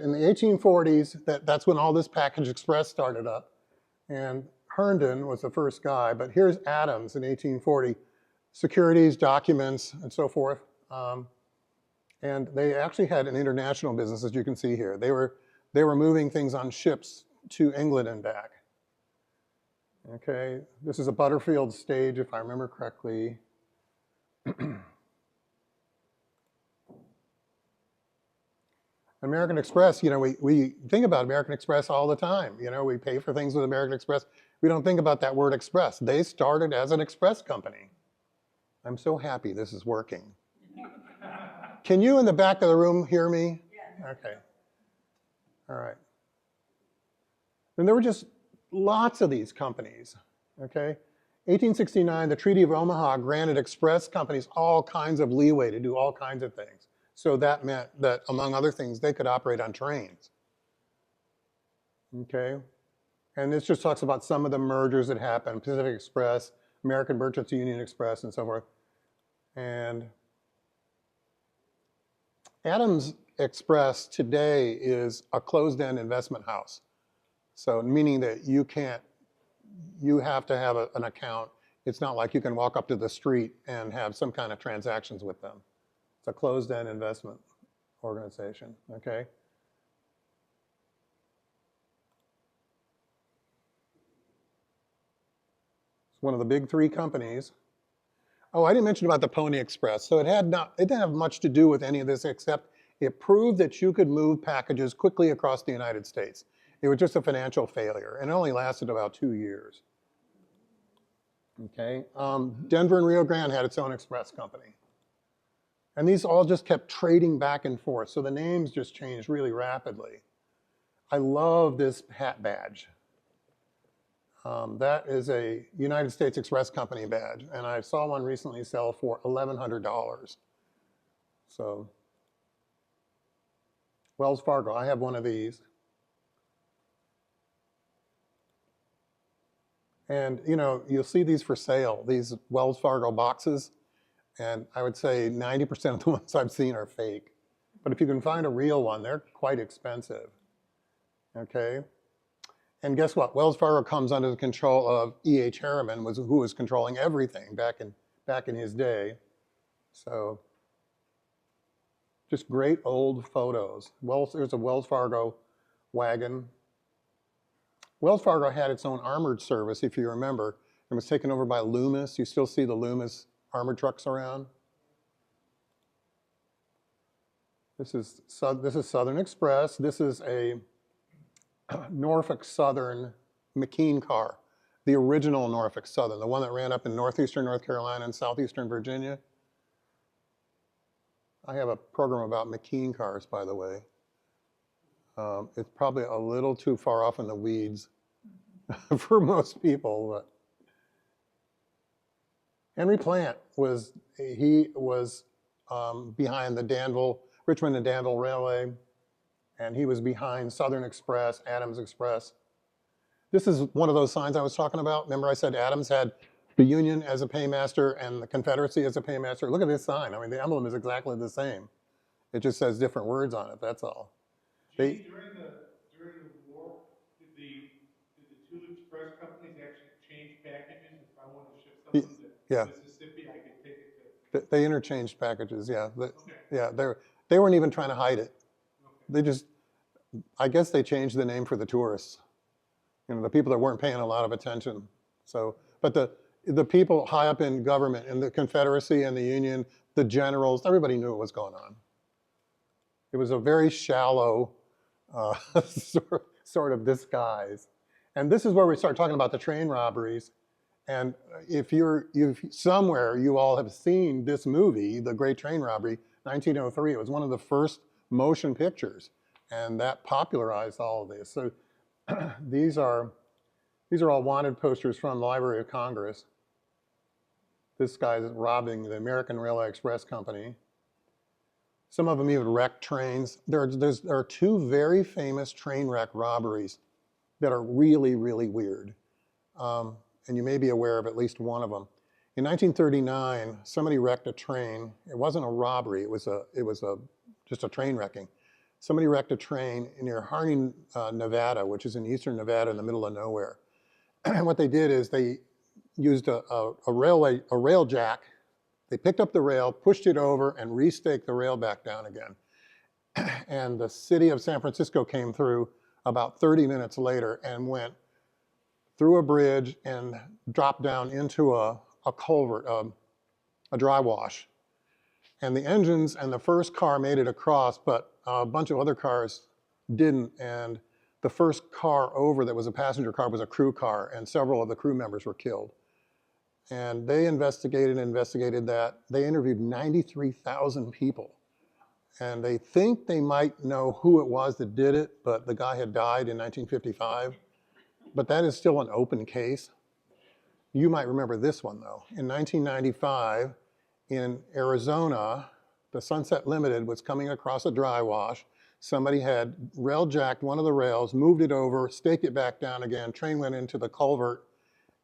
In the 1840s, that's when all this package express started up. And Herndon was the first guy, but here's Adams in 1840, securities, documents, and so forth. And they actually had an international business, as you can see here. They were moving things on ships to England and back. Okay, this is a Butterfield stage, if I remember correctly. American Express, we think about American Express all the time. We pay for things with American Express. We don't think about that word express. They started as an express company. I'm so happy this is working. Can you in the back of the room hear me? Yeah. Okay. All right. And there were just lots of these companies, okay? 1869, the Treaty of Omaha granted express companies all kinds of leeway to do all kinds of things. So that meant that, among other things, they could operate on trains, okay? And this just talks about some of the mergers that happened, Pacific Express, American Merchants Union Express, and so forth. And Adams Express today is a closed-end investment house. So meaning that you have to have an account. It's not like you can walk up to the street and have some kind of transactions with them. It's a closed-end investment organization, okay? It's one of the big three companies. Oh, I didn't mention about the Pony Express. So it didn't have much to do with any of this except it proved that you could move packages quickly across the United States. It was just a financial failure, and it only lasted about 2 years. Okay, Denver and Rio Grande had its own express company. And these all just kept trading back and forth, so the names just changed really rapidly. I love this hat badge. That is a United States Express Company badge, and I saw one recently sell for $1,100. So, Wells Fargo, I have one of these. And you'll see these for sale, these Wells Fargo boxes, and I would say 90% of the ones I've seen are fake. But if you can find a real one, they're quite expensive, okay? And guess what? Wells Fargo comes under the control of E.H. Harriman, who was controlling everything back in his day. So just great old photos. There's a Wells Fargo wagon. Wells Fargo had its own armored service, if you remember. It was taken over by Loomis. You still see the Loomis armored trucks around. This is Southern Express. This is a Norfolk Southern McKean car, the original Norfolk Southern, the one that ran up in northeastern North Carolina and southeastern Virginia. I have a program about McKean cars, by the way. It's probably a little too far off in the weeds for most people. But Henry Plant was behind the Richmond and Danville Railway, and he was behind Southern Express, Adams Express. This is one of those signs I was talking about. Remember I said Adams had the Union as a paymaster and the Confederacy as a paymaster? Look at this sign. I mean, the emblem is exactly the same. It just says different words on it, that's all. During the war, did the two express companies actually change packages? If I want to ship something to Mississippi, I could take it to... They interchanged packages, yeah. Okay. Yeah, they weren't even trying to hide it. Okay. I guess they changed the name for the tourists. The people that weren't paying a lot of attention. So, but the people high up in government, in the Confederacy and the Union, the generals, everybody knew what was going on. It was a very shallow sort of disguise. And this is where we start talking about the train robberies. And if somewhere you all have seen this movie, The Great Train Robbery, 1903, it was one of the first motion pictures. And that popularized all of this. So these are all wanted posters from the Library of Congress. This guy's robbing the American Railway Express Company. Some of them even wrecked trains. There are two very famous train wreck robberies that are really, really weird. And you may be aware of at least one of them. In 1939, somebody wrecked a train. It wasn't a robbery, it was just a train wrecking. somebody wrecked a train near Harding, Nevada, which is in eastern Nevada in the middle of nowhere. And what they did is they used a rail jack. They picked up the rail, pushed it over, and re-staked the rail back down again. And the city of San Francisco came through about 30 minutes later and went through a bridge and dropped down into a culvert, a dry wash. And the engines and the first car made it across, but a bunch of other cars didn't. And the first car over that was a passenger car was a crew car, and several of the crew members were killed. And they investigated that. They interviewed 93,000 people. And they think they might know who it was that did it, but the guy had died in 1955. But that is still an open case. You might remember this one, though. In 1995, in Arizona, the Sunset Limited was coming across a dry wash. Somebody had rail jacked one of the rails, moved it over, staked it back down again. Train went into the culvert,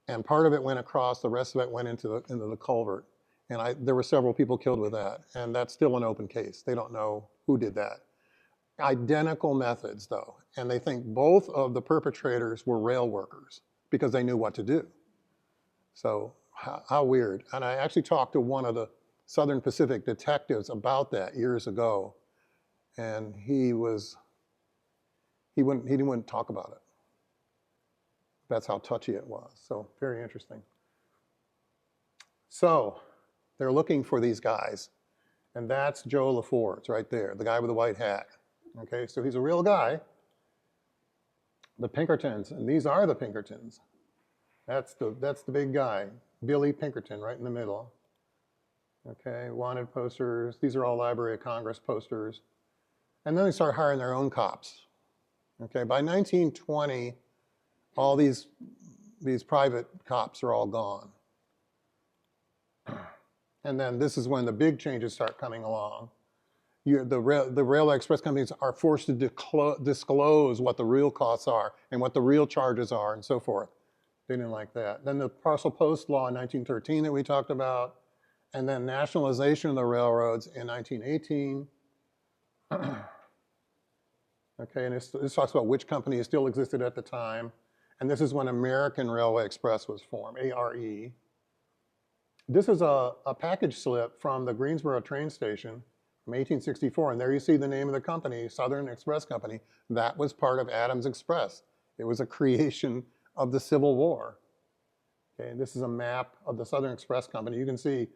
and part of it went across. The rest of it went into the culvert. And there were several people killed with that. And that's still an open case. They don't know who did that. Identical methods, though. And they think both of the perpetrators were rail workers because they knew what to do. So how weird. And I actually talked to one of the Southern Pacific detectives about that years ago. And he wouldn't talk about it. That's how touchy it was. So very interesting. So they're looking for these guys. And that's Joe LaForge right there, the guy with the white hat. Okay, so he's a real guy. The Pinkertons, and these are the Pinkertons. That's the big guy, Billy Pinkerton, right in the middle. Okay, wanted posters. These are all Library of Congress posters. And then they start hiring their own cops. Okay, by 1920, all these private cops are all gone. And then this is when the big changes start coming along. The railway express companies are forced to disclose what the real costs are and what the real charges are and so forth. They didn't like that. Then the Parcel Post Law in 1913 that we talked about, and then nationalization of the railroads in 1918. Okay, and this talks about which companies still existed at the time. And this is when American Railway Express was formed, ARE. This is a package slip from the Greensboro train station from 1864. And there you see the name of the company, Southern Express Company. That was part of Adams Express. It was a creation of the Civil War. Okay, this is a map of the Southern Express Company. You can see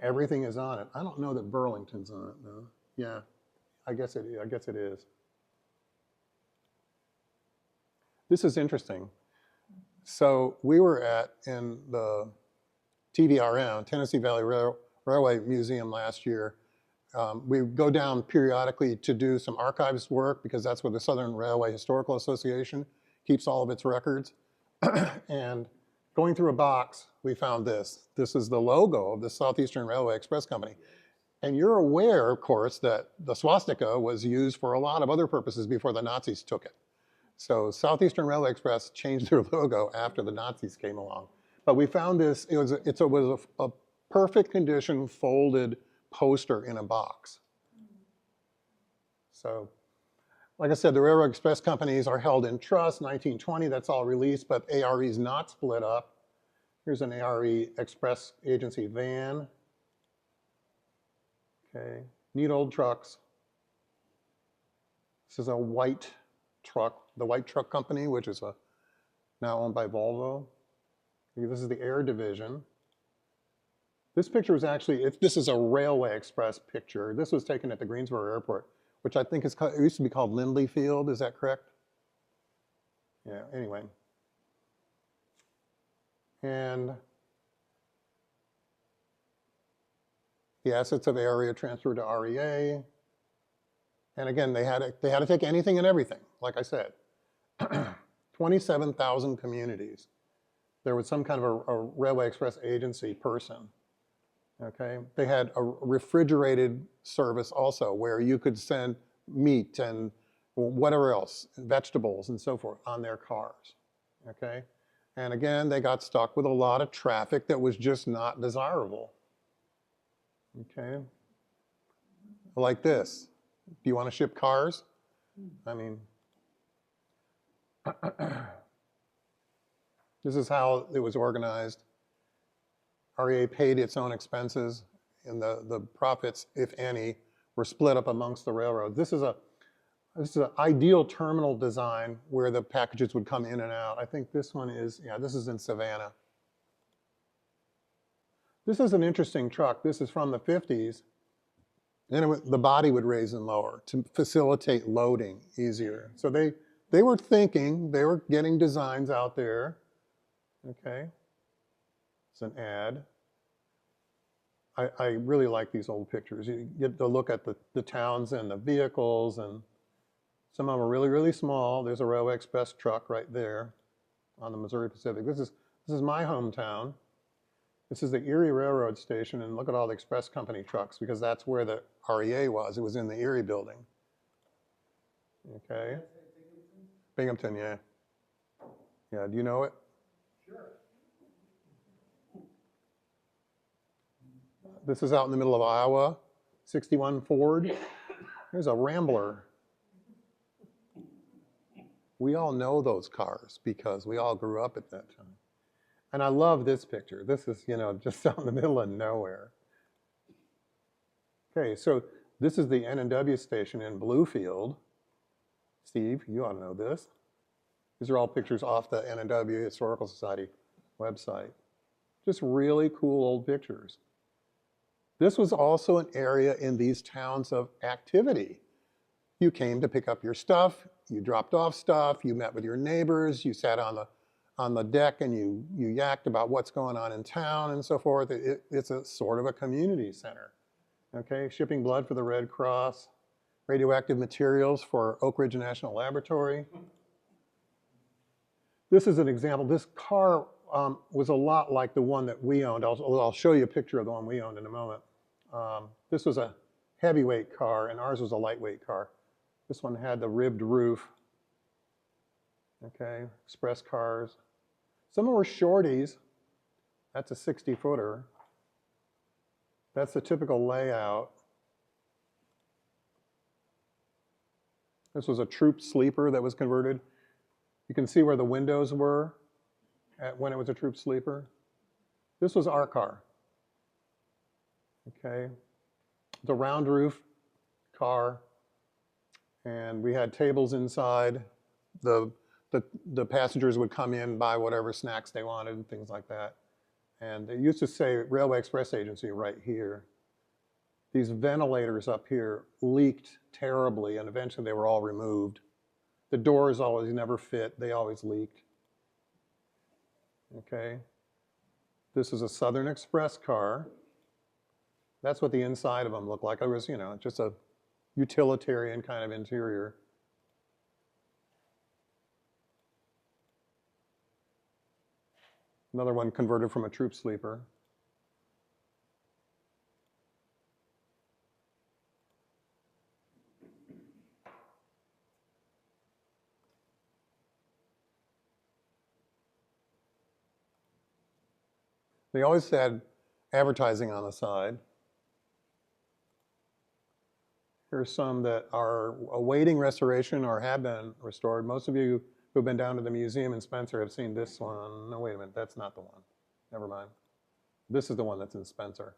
everything is on it. I don't know that Burlington's on it, though. Yeah, I guess it is. This is interesting. So we were in the TVRM, Tennessee Valley Railway Museum last year. We go down periodically to do some archives work because that's where the Southern Railway Historical Association keeps all of its records. And going through a box, we found this. This is the logo of the Southeastern Railway Express Company. And you're aware, of course, that the swastika was used for a lot of other purposes before the Nazis took it. So Southeastern Railway Express changed their logo after the Nazis came along. But we found this, it was a perfect condition folded poster in a box. So, like I said, the Railroad Express companies are held in trust, 1920, that's all released, but ARE is not split up. Here's an ARE Express agency van. Okay, neat old trucks. This is a white truck, the White Truck Company, which is now owned by Volvo. This is the Air Division. This picture is actually, this is a Railway Express picture. This was taken at the Greensboro Airport, which I think it used to be called Lindley Field. Is that correct? Yeah, anyway. And the assets of ARE transferred to REA. And again, they had to take anything and everything, like I said. 27,000 communities. There was some kind of a Railway Express agency person. Okay, they had a refrigerated service also where you could send meat and whatever else, vegetables and so forth on their cars. Okay, and again, they got stuck with a lot of traffic that was just not desirable. Okay, like this. Do you want to ship cars? I mean, this is how it was organized. REA paid its own expenses, and the profits, if any, were split up amongst the railroads. This is an ideal terminal design where the packages would come in and out. I think this one is, yeah, this is in Savannah. This is an interesting truck. This is from the 50s. And the body would raise and lower to facilitate loading easier. So they were thinking, they were getting designs out there. Okay, it's an ad. I really like these old pictures. You get to look at the towns and the vehicles, and some of them are really, really small. There's a Railway Express truck right there on the Missouri Pacific. This is my hometown. This is the Erie Railroad Station, and look at all the express company trucks, because that's where the REA was. It was in the Erie building. Okay. Binghamton, yeah. Yeah, do you know it? Sure. This is out in the middle of Iowa, 61 Ford. There's a Rambler. We all know those cars because we all grew up at that time. And I love this picture. This is, just out in the middle of nowhere. Okay, so this is the N&W station in Bluefield. Steve, you ought to know this. These are all pictures off the N&W Historical Society website. Just really cool old pictures. This was also an area in these towns of activity. You came to pick up your stuff, you dropped off stuff, you met with your neighbors, you sat on the deck and you yacked about what's going on in town and so forth. It's a sort of a community center. Okay, shipping blood for the Red Cross, radioactive materials for Oak Ridge National Laboratory. This is an example. This car was a lot like the one that we owned. I'll show you a picture of the one we owned in a moment. This was a heavyweight car, and ours was a lightweight car. This one had the ribbed roof. Okay, express cars. Some were shorties. That's a 60-footer. That's the typical layout. This was a troop sleeper that was converted. You can see where the windows were when it was a troop sleeper. This was our car. Okay, the round roof car, and we had tables inside. The passengers would come in, buy whatever snacks they wanted and things like that. And they used to say Railway Express Agency right here. These ventilators up here leaked terribly, and eventually they were all removed. The doors always never fit. They always leaked. Okay. This is a Southern Express car. That's what the inside of them looked like. It was, just a utilitarian kind of interior. Another one converted from a troop sleeper. They always had advertising on the side. Here's some that are awaiting restoration or have been restored. Most of you who've been down to the museum in Spencer have seen this one. No, wait a minute, that's not the one. Never mind. This is the one that's in Spencer.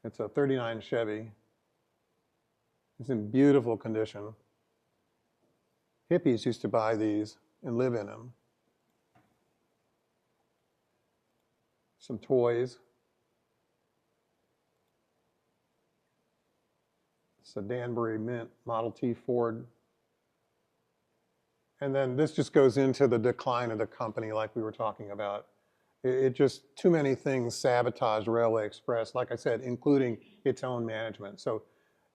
It's a 39 Chevy. It's in beautiful condition. Hippies used to buy these and live in them. Some toys. It's a Danbury Mint Model T Ford. And then this just goes into the decline of the company like we were talking about. It just, too many things sabotaged Railway Express, like I said, including its own management. So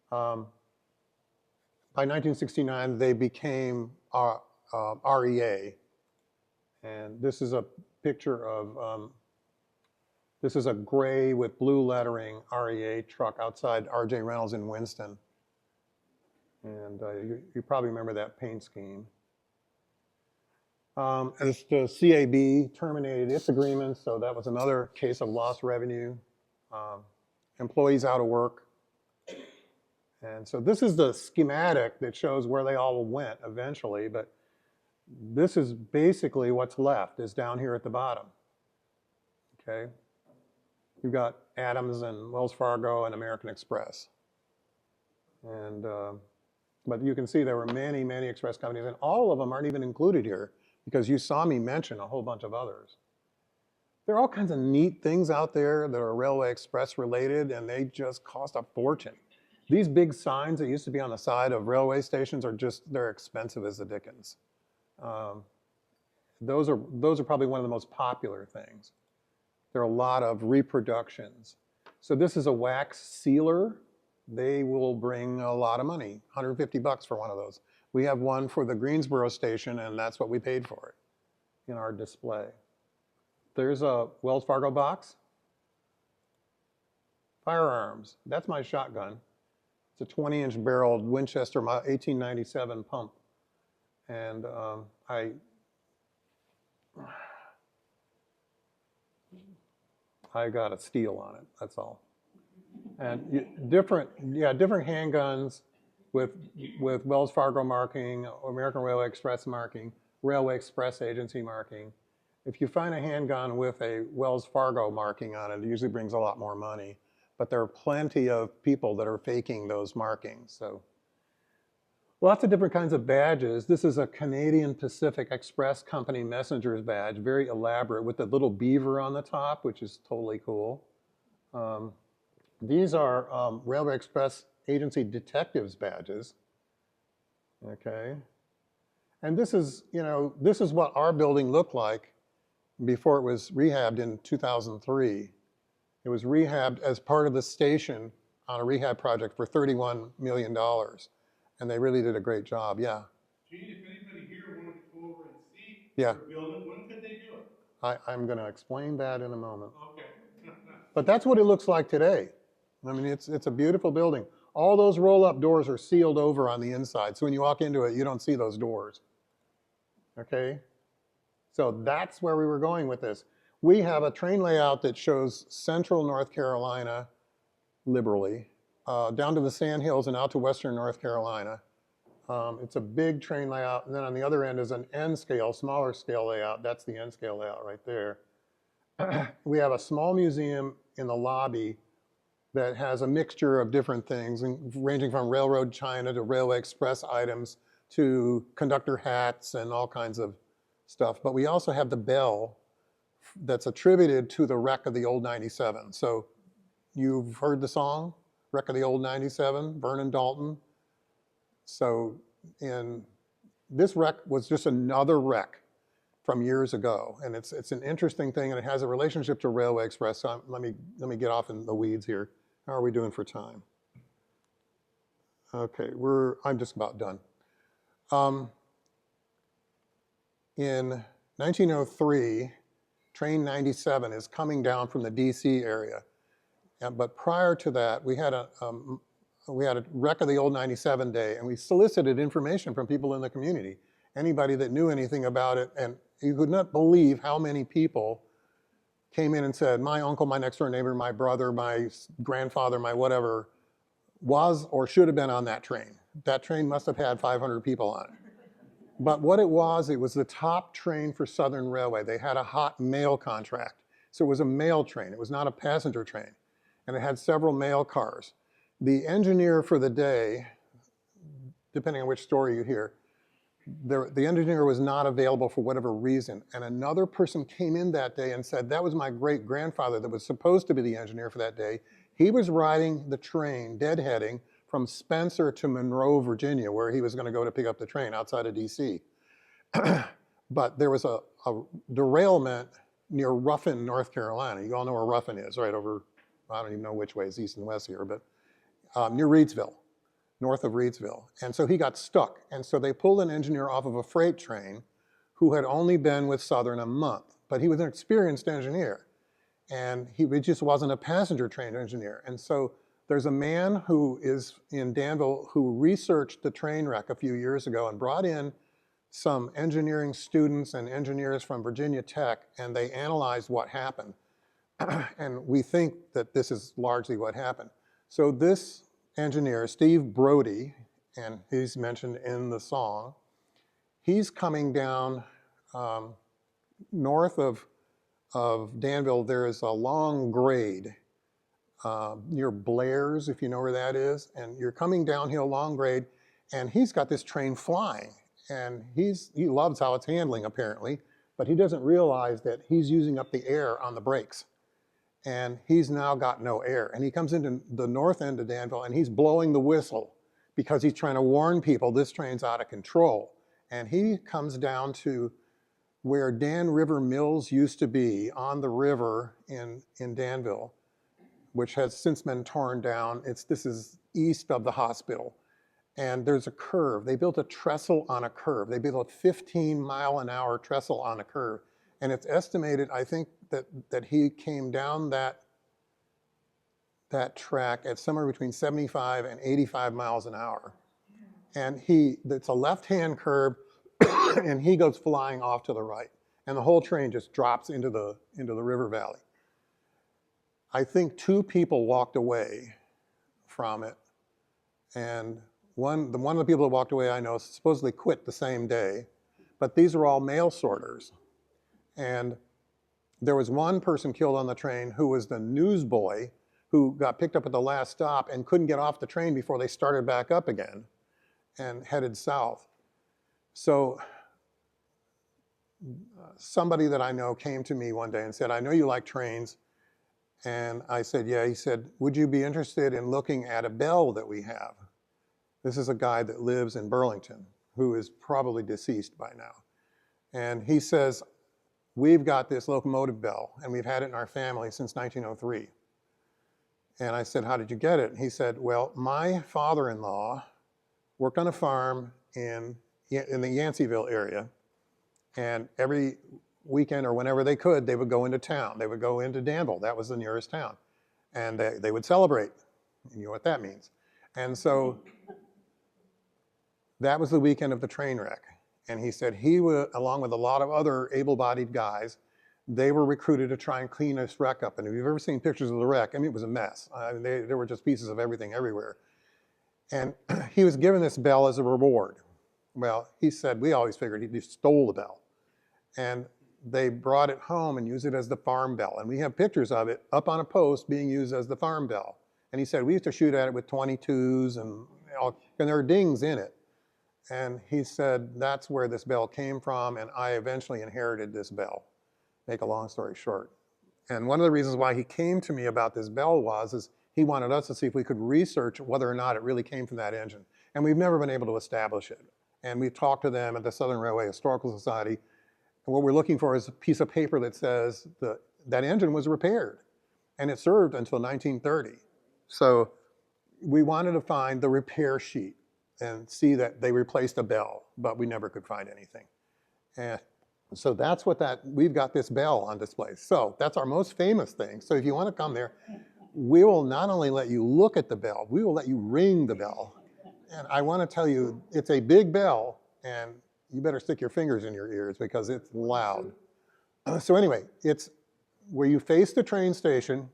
by 1969, they became REA. And this is a picture of, this is a gray with blue lettering REA truck outside RJ Reynolds in Winston. And you probably remember that paint scheme. As the CAB terminated its agreement, so that was another case of lost revenue. Employees out of work. And so this is the schematic that shows where they all went eventually, but this is basically what's left is down here at the bottom, okay? You've got Adams and Wells Fargo and American Express. And, but you can see there were many, many express companies, and all of them aren't even included here because you saw me mention a whole bunch of others. There are all kinds of neat things out there that are Railway Express related, and they just cost a fortune. These big signs that used to be on the side of railway stations are just, they're expensive as the dickens. Those are probably one of the most popular things. There are a lot of reproductions. So this is a wax sealer. They will bring a lot of money, 150 bucks for one of those. We have one for the Greensboro station, and that's what we paid for it in our display. There's a Wells Fargo box. Firearms, that's my shotgun. It's a 20-inch barreled Winchester 1897 pump. And I got a steal on it, that's all. And different handguns with Wells Fargo marking, American Railway Express marking, Railway Express agency marking. If you find a handgun with a Wells Fargo marking on it, it usually brings a lot more money. But there are plenty of people that are faking those markings. So lots of different kinds of badges. This is a Canadian Pacific Express Company Messenger's badge, very elaborate with the little beaver on the top, which is totally cool. These are Railway Express Agency Detectives badges, okay? And this is, this is what our building looked like before it was rehabbed in 2003. It was rehabbed as part of the station on a rehab project for $31 million. And they really did a great job, yeah. Gene, if anybody here wanted to go over and see your building, when could they do it? I'm gonna explain that in a moment. Okay. But that's what it looks like today. I mean, it's a beautiful building. All those roll-up doors are sealed over on the inside. So when you walk into it, you don't see those doors, okay? So that's where we were going with this. We have a train layout that shows central North Carolina liberally, down to the Sandhills and out to western North Carolina. It's a big train layout, and then on the other end is an N scale, smaller scale layout. That's the N scale layout right there. We have a small museum in the lobby that has a mixture of different things, ranging from railroad china to Railway Express items to conductor hats and all kinds of stuff. But we also have the bell that's attributed to the wreck of the old 97. So you've heard the song, Wreck of the Old 97, Vernon Dalton. So this wreck was just another wreck from years ago. And it's an interesting thing, and it has a relationship to Railway Express. So let me get off in the weeds here. How are we doing for time? Okay, I'm just about done. In 1903, train 97 is coming down from the DC area. But prior to that, we had a wreck of the old 97 day, and we solicited information from people in the community, anybody that knew anything about it, and you could not believe how many people came in and said, my uncle, my next door neighbor, my brother, my grandfather, my whatever, was or should have been on that train. That train must have had 500 people on it. But what it was the top train for Southern Railway. They had a hot mail contract. So it was a mail train. It was not a passenger train. And it had several mail cars. The engineer for the day, depending on which story you hear, the engineer was not available for whatever reason. And another person came in that day and said, that was my great-grandfather that was supposed to be the engineer for that day. He was riding the train, deadheading, from Spencer to Monroe, Virginia, where he was going to go to pick up the train outside of DC. But there was a derailment near Ruffin, North Carolina. You all know where Ruffin is, right over, I don't even know which way is east and west here, but near Reidsville, north of Reidsville. And so he got stuck. And so they pulled an engineer off of a freight train who had only been with Southern a month, but he was an experienced engineer. And he just wasn't a passenger train engineer. And so there's a man who is in Danville who researched the train wreck a few years ago and brought in some engineering students and engineers from Virginia Tech, and they analyzed what happened. And we think that this is largely what happened. So this engineer, Steve Brody, and he's mentioned in the song. He's coming down north of Danville. There is a long grade near Blair's, if you know where that is, and you're coming downhill long grade, and he's got this train flying, and he loves how it's handling apparently, but he doesn't realize that he's using up the air on the brakes, and he's now got no air, and he comes into the north end of Danville, and he's blowing the whistle because he's trying to warn people this train's out of control, and he comes down to where Dan River Mills used to be on the river in Danville, which has since been torn down. This is east of the hospital. And there's a curve. They built a trestle on a curve. They built a 15-mile-an-hour trestle on a curve. And it's estimated, I think, that he came down that track at somewhere between 75 and 85 miles an hour. And it's a left-hand curve, and he goes flying off to the right. And the whole train just drops into the river valley. I think 2 people walked away from it, and one of the people that walked away I know supposedly quit the same day, but these are all mail sorters. And there was one person killed on the train who was the newsboy who got picked up at the last stop and couldn't get off the train before they started back up again and headed south. So somebody that I know came to me one day and said, "I know you like trains." And I said, "Yeah." He said, "Would you be interested in looking at a bell that we have?" This is a guy that lives in Burlington who is probably deceased by now. And he says, "We've got this locomotive bell, and we've had it in our family since 1903. And I said, "How did you get it?" And he said, "Well, my father-in-law worked on a farm in the Yanceyville area, and every weekend or whenever they could, they would go into town. They would go into Danville. That was the nearest town. And they would celebrate. You know what that means. And so that was the weekend of the train wreck. And he said he would, along with a lot of other able-bodied guys, they were recruited to try and clean this wreck up. And if you've ever seen pictures of the wreck, I mean, it was a mess. There were just pieces of everything everywhere. And he was given this bell as a reward. Well, he said, we always figured he just stole the bell. And they brought it home and used it as the farm bell. And we have pictures of it up on a post being used as the farm bell. And he said, we used to shoot at it with 22s and there are dings in it. And he said, that's where this bell came from, and I eventually inherited this bell. Make a long story short. And one of the reasons why he came to me about this bell is he wanted us to see if we could research whether or not it really came from that engine. And we've never been able to establish it. And we've talked to them at the Southern Railway Historical Society, and what we're looking for is a piece of paper that says that engine was repaired, and it served until 1930. So we wanted to find the repair sheet and see that they replaced a bell, but we never could find anything. And so that's what we've got this bell on display. So that's our most famous thing. So if you want to come there, we will not only let you look at the bell, we will let you ring the bell. And I want to tell you, it's a big bell, and you better stick your fingers in your ears because it's loud. So anyway, it's where you face the train station.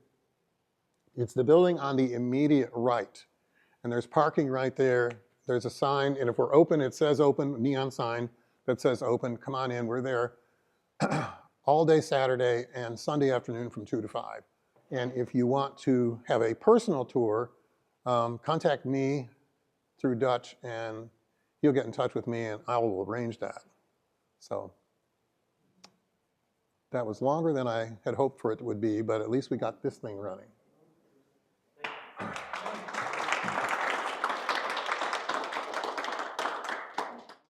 It's the building on the immediate right. And there's parking right there. There's a sign, and if we're open, it says open, neon sign that says open. Come on in, we're there all day Saturday and Sunday afternoon from 2 to 5. And if you want to have a personal tour, contact me through Dutch, and he'll get in touch with me, and I will arrange that. So that was longer than I had hoped for it would be, but at least we got this thing running.